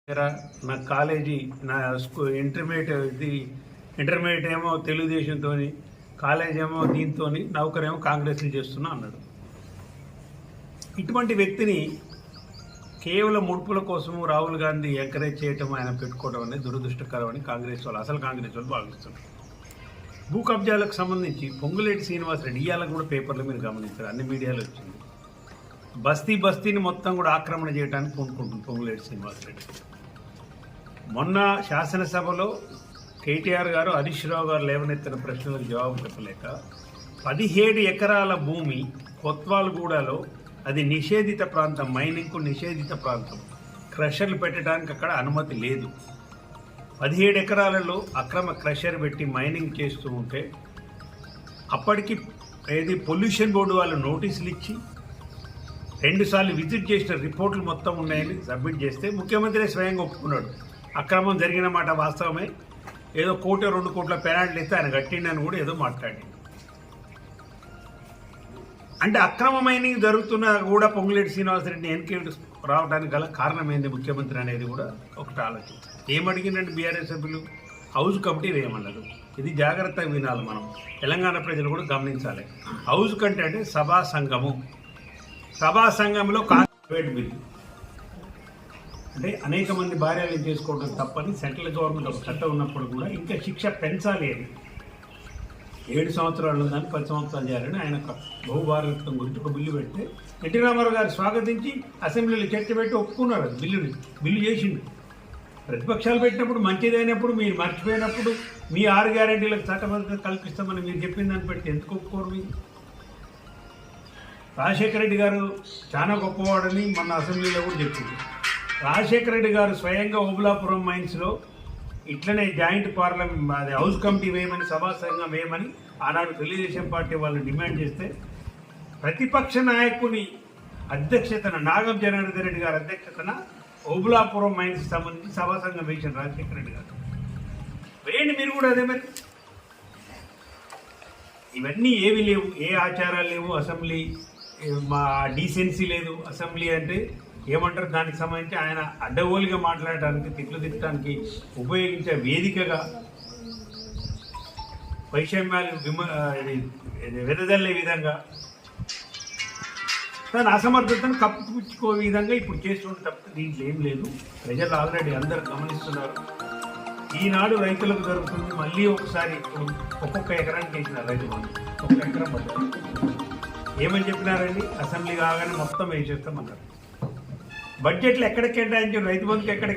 నా కాలేజీ నా ఇంటర్మీడియట్ ఏమో తెలుగుదేశంతో, కాలేజ్ ఏమో దీంతో, నౌకరేమో కాంగ్రెస్లు చేస్తున్నా అన్నాడు. ఇటువంటి వ్యక్తిని కేవలం ముడుపుల కోసము రాహుల్ గాంధీ ఎంకరేజ్ చేయటం, ఆయన పెట్టుకోవడం అనేది దురదృష్టకరమని కాంగ్రెస్ వాళ్ళు భావిస్తున్నారు. భూ కబ్జాలకు సంబంధించి పొంగులేటి శ్రీనివాసరెడ్డి ఇవాళ కూడా పేపర్లో మీరు గమనించారు, అన్ని మీడియాలో వచ్చింది. బస్తీని మొత్తం కూడా ఆక్రమణ చేయడానికి పూనుకుంటుంది పొంగులేటి శ్రీనివాసరెడ్డి. మొన్న శాసనసభలో కేటీఆర్ గారు, హరీష్ రావు గారు లేవనెత్తిన ప్రశ్నలకు జవాబు చెప్పలేక 17 ఎకరాల భూమి కొత్వాల్గూడలో, అది నిషేధిత ప్రాంతం, మైనింగ్కు నిషేధిత ప్రాంతం, క్రషర్లు పెట్టడానికి అక్కడ అనుమతి లేదు. 17 ఎకరాలలో అక్రమ క్రషర్ పెట్టి మైనింగ్ చేస్తూ ఉంటే అప్పటికి పొల్యూషన్ బోర్డు వాళ్ళు నోటీసులు ఇచ్చి 2 సార్లు విజిట్ చేసిన రిపోర్టులు మొత్తం ఉన్నాయని సబ్మిట్ చేస్తే ముఖ్యమంత్రి స్వయంగా ఒప్పుకున్నాడు. అక్రమం జరిగిన మాట వాస్తవమే, ఏదో 1 కోటి 2 కోట్ల పెనాల్టీ ఇస్తే ఆయన కట్టిండని కూడా ఏదో మాట్లాడింది. అంటే అక్రమమైన జరుగుతున్నా కూడా పొంగులేటి శ్రీనివాసరెడ్డిని ఎన్కేట్ రావడానికి గల కారణం ఏంది ముఖ్యమంత్రి అనేది కూడా ఒకటి ఆలోచన. ఏమడిగిందంటే బీఆర్ఎస్ సభ్యులు హౌస్ కమిటీ వేయమన్నారు. ఇది జాగ్రత్తగా వినాలి, మనం తెలంగాణ ప్రజలు కూడా గమనించాలి. హౌస్ కమిటీ అంటే సభా సంఘంలో కాంగ్రెస్ బిల్లు అంటే అనేక మంది భార్యలను చేసుకోవడం తప్పని సెంట్రల్ గవర్నమెంట్ ఒక చట్టం ఉన్నప్పుడు కూడా ఇంకా శిక్ష పెంచాలి అని 7 సంవత్సరాలు దాన్ని 10 సంవత్సరాలు చేయాలని ఆయన బహుభారతం గురించి ఒక బిల్లు పెడితే ఎన్టీ రామారావు గారు స్వాగతించి అసెంబ్లీలో చర్చ పెట్టి ఒప్పుకున్నారు. అది బిల్లు చేసిండు. ప్రతిపక్షాలు పెట్టినప్పుడు మంచిదైనప్పుడు మీరు మర్చిపోయినప్పుడు మీ 6 గ్యారెంటీలకు చట్టబద్ధత కల్పిస్తామని మీరు చెప్పిన దాన్ని పెడితే ఎందుకు ఒప్పుకోరు? మీరు రాజశేఖర రెడ్డి గారు చాలా గొప్పవాడని మొన్న అసెంబ్లీలో కూడా చెప్పింది. రాజశేఖర రెడ్డి గారు స్వయంగా ఓబులాపురం మైన్స్లో ఇట్లనే జాయింట్ పార్లమెంట్, అది హౌస్ కమిటీ వేయమని, సభా సంఘం వేయమని ఆనాడు తెలుగుదేశం పార్టీ వాళ్ళు డిమాండ్ చేస్తే ప్రతిపక్ష నాయకుని అధ్యక్షతన, నాగం జనార్దన్ రెడ్డి గారి అధ్యక్షతన ఓబులాపురం మైన్స్ సంబంధించి సభా సంఘం వేసిన రాజశేఖర రెడ్డి గారు. వేయండి మీరు కూడా అదే. మరి ఇవన్నీ ఏవి లేవు, ఏ ఆచారాలు లేవు, అసెంబ్లీ మా డీసెన్సీ లేదు. అసెంబ్లీ అంటే ఏమంటారు, దానికి సంబంధించి ఆయన అడ్డగోలుగా మాట్లాడటానికి, తిట్లు తిట్టడానికి ఉపయోగించే వేదికగా వైషమ్యాలు వెదజల్లే విధంగా, తన అసమర్థతను కప్పిపుచ్చుకో విధంగా ఇప్పుడు చేస్తుంటే తప్ప దీంట్లో ఏం లేదు. ప్రజలు ఆల్రెడీ అందరూ గమనిస్తున్నారు. ఈనాడు రైతులకు జరుగుతుంది. మళ్ళీ ఒకసారి ఇప్పుడు ఒక్కొక్క ఎకరానికి వేసినారు రైతు బంధు, 1 ఎకరం పడ్డారు. ఏమని చెప్పినారండి, అసెంబ్లీ కాగానే మొత్తం వేసేస్తామన్నారు. బడ్జెట్లు ఎక్కడ కేటాయించారు, రైతు బంధుకి ఎక్కడ